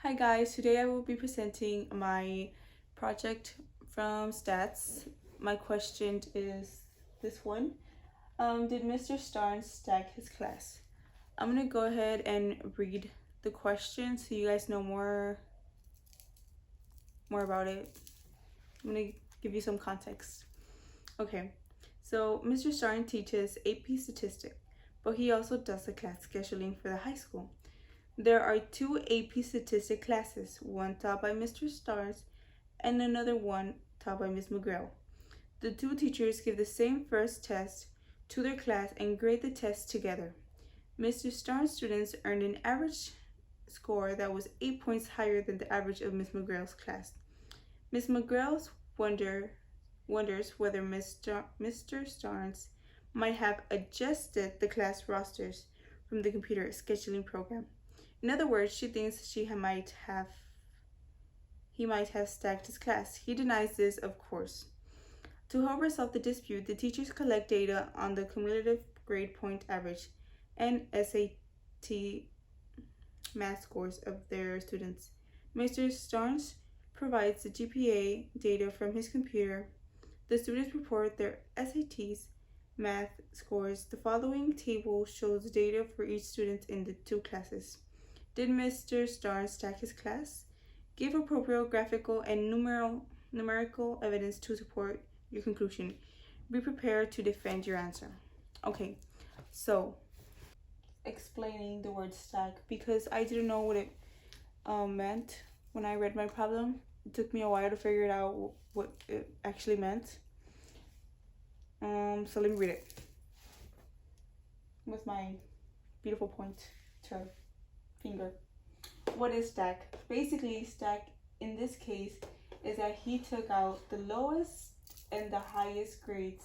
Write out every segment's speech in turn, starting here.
Hi guys, today I will be presenting my project from stats. My question is this one. Did Mr. Starnes stack his class? I'm gonna go ahead and read the question so you guys know more about it. I'm gonna give you some context. Okay, so Mr. Starnes teaches AP Statistics, but he also does the class scheduling for the high school. There are two AP Statistics classes, one taught by Mr. Starnes and another one taught by Ms. McGrail. The two teachers give the same first test to their class and grade the test together. Mr. Starnes' students earned an average score that was 8 points higher than the average of Ms. McGrail's class. Ms. McGrail wonders whether Mr. Starnes might have adjusted the class rosters from the computer scheduling program. In other words, she thinks he might have stacked his class. He denies this, of course. To help resolve the dispute, the teachers collect data on the cumulative grade point average and SAT math scores of their students. Mr. Starnes provides the GPA data from his computer. The students report their SATs math scores. The following table shows data for each student in the two classes. Did Mr. Starnes stack his class? Give appropriate graphical and numerical evidence to support your conclusion. Be prepared to defend your answer. Okay, so explaining the word stack, because I didn't know what it meant when I read my problem. It took me a while to figure it out what it actually meant. So let me read it with my beautiful pointer finger. What is stack? Basically, stack in this case is that he took out the lowest and the highest grades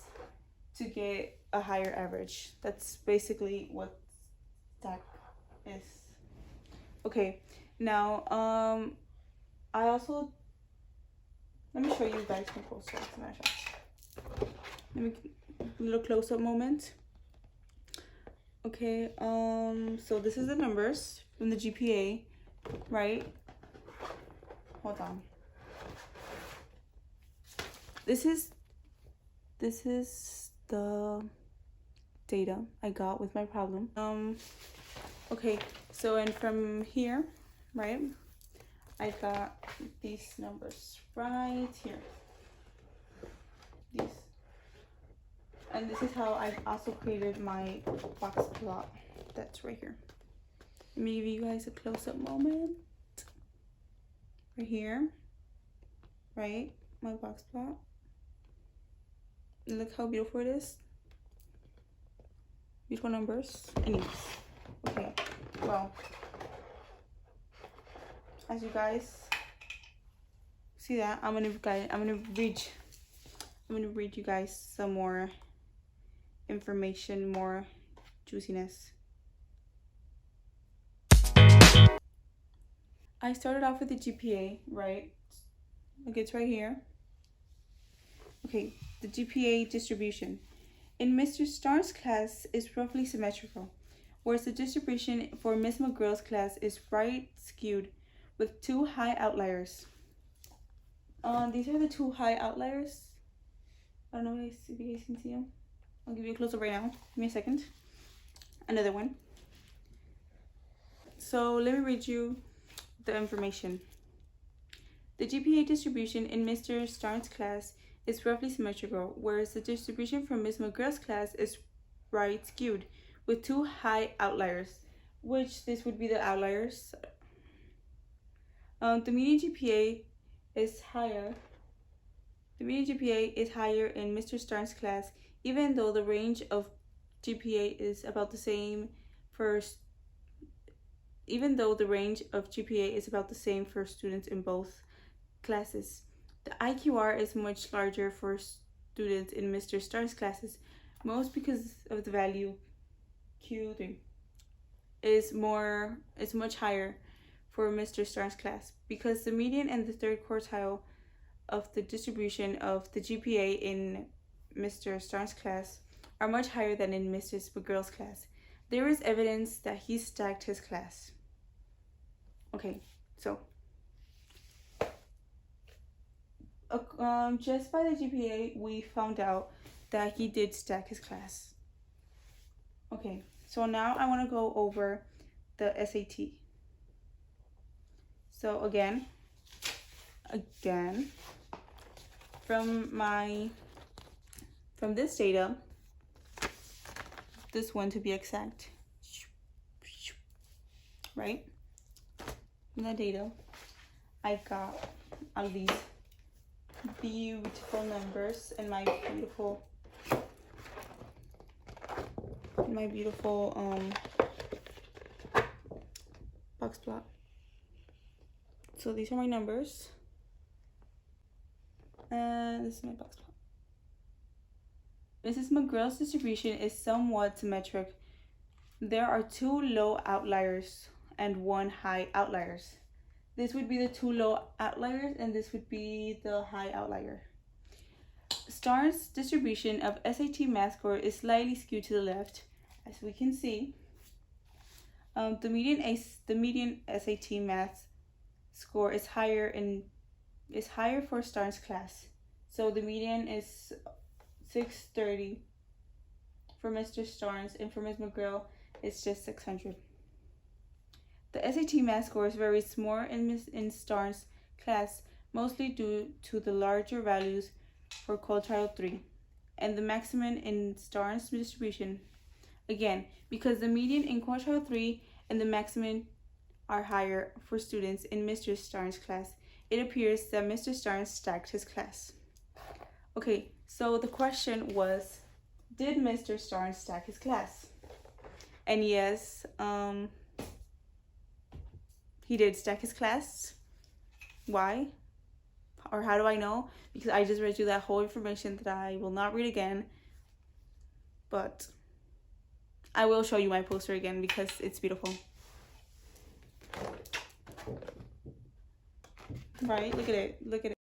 to get a higher average. That's basically what stack is. Okay, now I also, let me show you guys my poster. As a matter of fact, let me a little close-up moment. Okay, so this is the numbers from the GPA, right? Hold on. This is the data I got with my problem. Okay, so and from here, right, I got these numbers right here. These. And this is how I also created my box plot that's right here. Let me give you guys a close-up moment. Right here, right? My box plot. Look how beautiful it is. Beautiful numbers. Anyways, okay. Well, as you guys see that, I'm gonna read you guys some more information, more juiciness. I started off with the GPA, right? Okay, it's right here. Okay, the GPA distribution. In Mr. Starnes' class is roughly symmetrical, whereas the distribution for Ms. McGrail's class is right skewed with two high outliers. These are the two high outliers. I don't know if you guys can see them. I'll give you a close-up right now. Give me a second. Another one. So let me read you the information. The GPA distribution in Mr. Starnes' class is roughly symmetrical, whereas the distribution from Ms. McGrail's class is right skewed with two high outliers, which this would be the outliers. The median GPA is higher. The median GPA is higher in Mr. Starnes' class, even though the range of GPA is about the same for students in both classes. The IQR is much larger for students in Mr. Starnes' classes, most because of the value Q3 is much higher for Mr. Starnes' class, because the median and the third quartile of the distribution of the GPA in Mr. Starnes' class are much higher than in Mrs. McGrail's class. There is evidence that he stacked his class. Okay, So, just by the GPA, we found out that he did stack his class. Okay, so now I want to go over the SAT. So again, from this data, this one to be exact, right? From the data, I got all these beautiful numbers and my beautiful box plot. So these are my numbers, and this is my box plot. Mrs. McGrill's distribution is somewhat symmetric. There are 2 low outliers and 1 high outliers. This would be the 2 low outliers, and this would be the high outlier. Starnes' distribution of SAT math score is slightly skewed to the left, as we can see. The median SAT math score is higher for Starnes' class. So the median is 630 for Mr. Starnes, and for Ms. McGrill, it's just 600. The SAT math scores varies more in Starnes' class, mostly due to the larger values for quartile 3 and the maximum in Starnes' distribution. Again, because the median in quartile 3 and the maximum are higher for students in Mr. Starnes' class, it appears that Mr. Starnes stacked his class. Okay, so the question was, did Mr. Starnes stack his class? And yes, he did stack his class. Why? Or how do I know? Because I just read you that whole information that I will not read again. But I will show you my poster again because it's beautiful. Right? Look at it. Look at it.